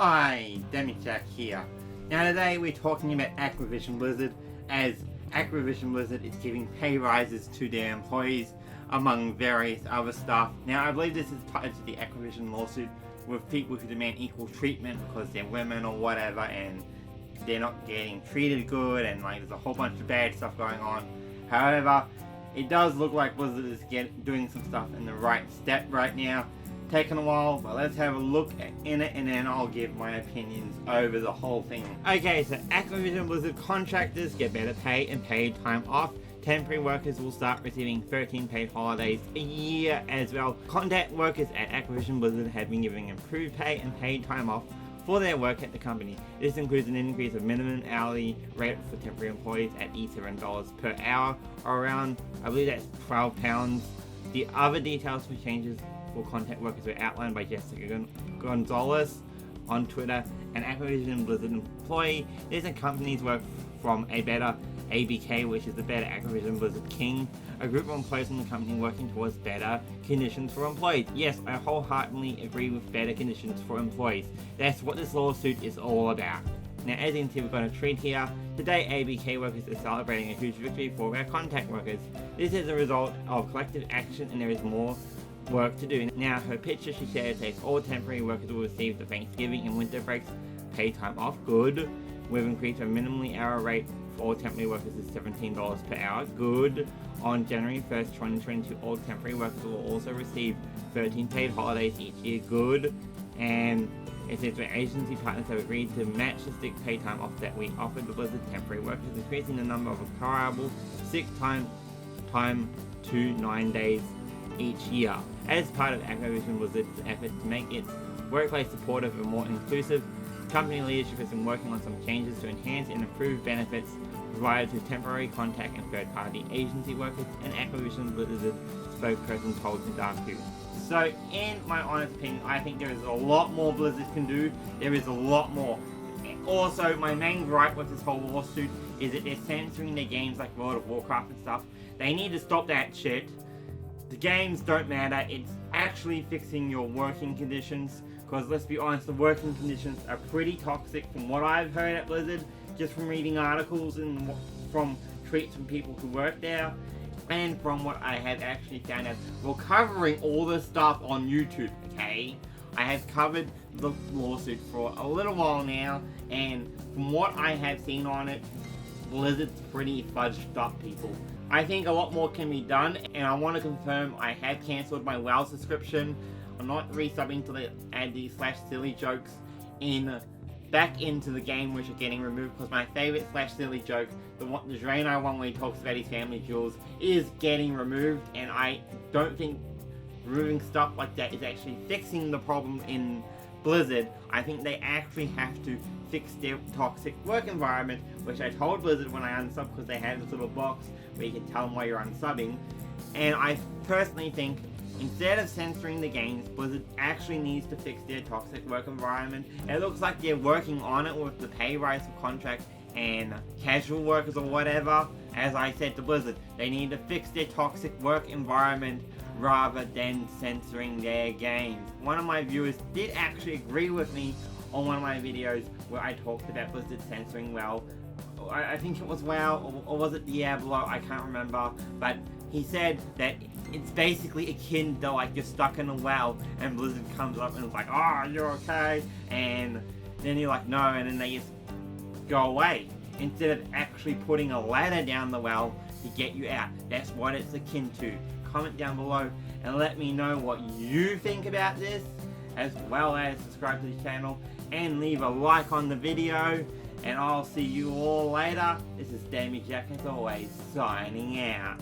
Hi, Demi here. Now today we're talking about Activision Blizzard, as Activision Blizzard is giving pay rises to their employees among various other stuff. Now I believe this is part of the Activision lawsuit with people who demand equal treatment because they're women or whatever and they're not getting treated good, and like there's a whole bunch of bad stuff going on. However, it does look like Blizzard is doing some stuff in the right step right now. Taking a while, but let's have a look in it and then I'll give my opinions over the whole thing. Okay, so Activision Blizzard contractors get better pay and paid time off. Temporary workers will start receiving 13 paid holidays a year as well. Contract workers at Activision Blizzard have been given improved pay and paid time off for their work at the company. This includes an increase of minimum hourly rate for temporary employees at $7 per hour, or around, I believe that's £12. The other details for changes for contract workers were outlined by Jessica Gonzalez on Twitter. An Activision Blizzard employee is a company's work from a better ABK, which is the better Activision Blizzard King, a group of employees in the company working towards better conditions for employees. Yes, I wholeheartedly agree with better conditions for employees. That's what this lawsuit is all about. Now, as you can see, we've got a treat here. Today, ABK workers are celebrating a huge victory for our contract workers. This is a result of collective action and there is more work to do. Now, her picture she shared says all temporary workers will receive the Thanksgiving and winter breaks paid time off. Good. We've increased our minimally hour rate for all temporary workers is $17 per hour. Good. On January 1st, 2022, all temporary workers will also receive 13 paid holidays each year. Good. And it says our agency partners have agreed to match the sick pay time off that we offered the Blizzard temporary workers, increasing the number of acquirable sick time to 9 days each year. As part of Activision Blizzard's effort to make its workplace supportive and more inclusive, company leadership has been working on some changes to enhance and improve benefits provided to temporary contract and third-party agency workers, and Activision Blizzard spokesperson told Kotaku. So, in my honest opinion, I think there is a lot more Blizzard can do. There is a lot more. Also, my main gripe with this whole lawsuit is that they're censoring their games like World of Warcraft and stuff. They need to stop that shit. The games don't matter, it's actually fixing your working conditions, because let's be honest, the working conditions are pretty toxic from what I've heard at Blizzard, just from reading articles and from tweets from people who work there, and from what I have actually found out. We're covering all this stuff on YouTube, okay? I have covered the lawsuit for a little while now, and from what I have seen on it, Blizzard's pretty fudged up, people. I think a lot more can be done, and I want to confirm I have cancelled my WoW subscription. I'm not resubbing to add these /silly jokes back into the game, which are getting removed, because my favourite /silly joke, the Drano one where he talks about his family jewels, is getting removed, and I don't think removing stuff like that is actually fixing the problem in Blizzard. I think they actually have to fix their toxic work environment, which I told Blizzard when I unsubbed, because they have this little box where you can tell them why you're unsubbing. And I personally think instead of censoring the games, Blizzard actually needs to fix their toxic work environment. It looks like they're working on it with the pay rise for contract and casual workers or whatever. As I said to Blizzard, they need to fix their toxic work environment rather than censoring their games. One of my viewers did actually agree with me on one of my videos where I talked about Blizzard censoring WoW. I think it was WoW, or was it Diablo, I can't remember, but he said that it's basically akin to like you're stuck in a well and Blizzard comes up and is like, oh, you're okay, and then you're like, no, and then they just go away instead of actually putting a ladder down the well to get you out. That's what it's akin to. Comment down below and let me know what you think about this, as well as subscribe to the channel and leave a like on the video, and I'll see you all later. This is Demi as always, signing out.